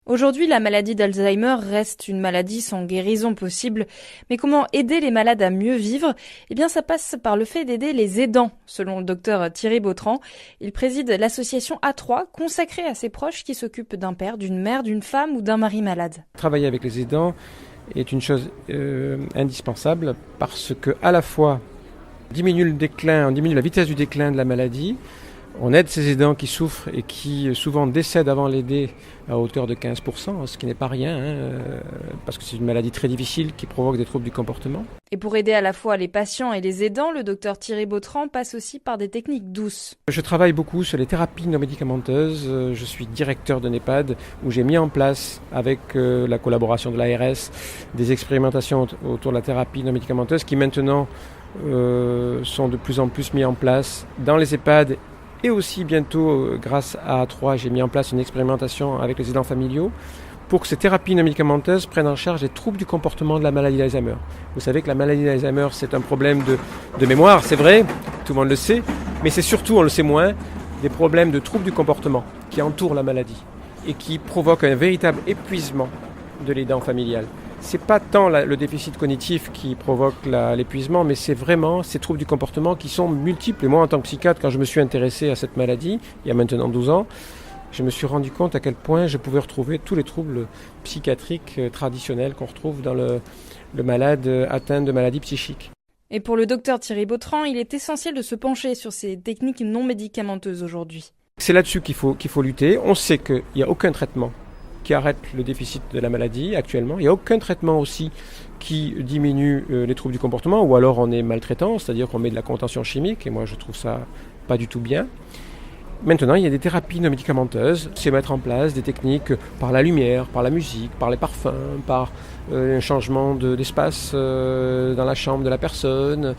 Aujourd'hui, la maladie d'Alzheimer reste une maladie sans guérison possible. Mais comment aider les malades à mieux vivre ? Eh bien, ça passe par le fait d'aider les aidants, selon le docteur Thierry Bautran. Il préside l'association A3, consacrée à ses proches qui s'occupent d'un père, d'une mère, d'une femme ou d'un mari malade. Travailler avec les aidants est une chose indispensable parce que, à la fois, on diminue la vitesse du déclin de la maladie. On aide ces aidants qui souffrent et qui souvent décèdent avant l'aider à hauteur de 15%, ce qui n'est pas rien, parce que c'est une maladie très difficile qui provoque des troubles du comportement. Et pour aider à la fois les patients et les aidants, le docteur Thierry Bautran passe aussi par des techniques douces. Je travaille beaucoup sur les thérapies non médicamenteuses. Je suis directeur d'un EHPAD où j'ai mis en place, avec la collaboration de l'ARS, des expérimentations autour de la thérapie non médicamenteuse qui maintenant sont de plus en plus mises en place dans les EHPAD. Et aussi bientôt, grâce à A3, j'ai mis en place une expérimentation avec les aidants familiaux pour que ces thérapies non médicamenteuses prennent en charge les troubles du comportement de la maladie d'Alzheimer. Vous savez que la maladie d'Alzheimer, c'est un problème de mémoire, c'est vrai, tout le monde le sait, mais c'est surtout, on le sait moins, des problèmes de troubles du comportement qui entourent la maladie et qui provoquent un véritable épuisement de l'aidant familial. C'est pas tant le déficit cognitif qui provoque l'épuisement, mais c'est vraiment ces troubles du comportement qui sont multiples. Et moi, en tant que psychiatre, quand je me suis intéressé à cette maladie, il y a maintenant 12 ans, je me suis rendu compte à quel point je pouvais retrouver tous les troubles psychiatriques traditionnels qu'on retrouve dans le malade atteint de maladies psychiques. Et pour le docteur Thierry Bautran, il est essentiel de se pencher sur ces techniques non médicamenteuses aujourd'hui. C'est là-dessus qu'il faut lutter. On sait qu'il n'y a aucun traitement qui arrête le déficit de la maladie actuellement. Il n'y a aucun traitement aussi qui diminue les troubles du comportement, ou alors on est maltraitant, c'est-à-dire qu'on met de la contention chimique, et moi je trouve ça pas du tout bien. Maintenant, il y a des thérapies non médicamenteuses, c'est mettre en place des techniques par la lumière, par la musique, par les parfums, par un changement d'espace dans la chambre de la personne,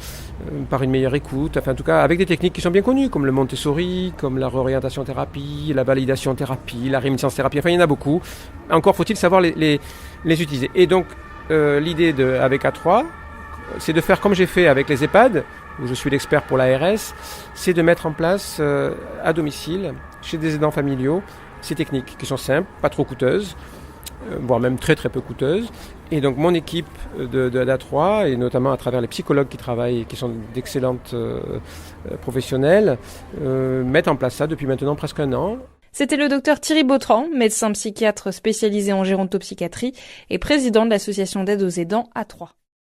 par une meilleure écoute, enfin en tout cas avec des techniques qui sont bien connues, comme le Montessori, comme la réorientation thérapie, la validation thérapie, la réminiscence thérapie, enfin il y en a beaucoup. Encore faut-il savoir les utiliser. Et donc l'idée avec A3, c'est de faire comme j'ai fait avec les EHPAD, où je suis l'expert pour l'ARS, c'est de mettre en place à domicile, chez des aidants familiaux, ces techniques qui sont simples, pas trop coûteuses, voire même très très peu coûteuses. Et donc mon équipe d'A3, et notamment à travers les psychologues qui travaillent et qui sont d'excellentes professionnels, mettent en place ça depuis maintenant presque un an. C'était le docteur Thierry Bautran, médecin psychiatre spécialisé en gérontopsychiatrie et président de l'association d'aide aux aidants A3.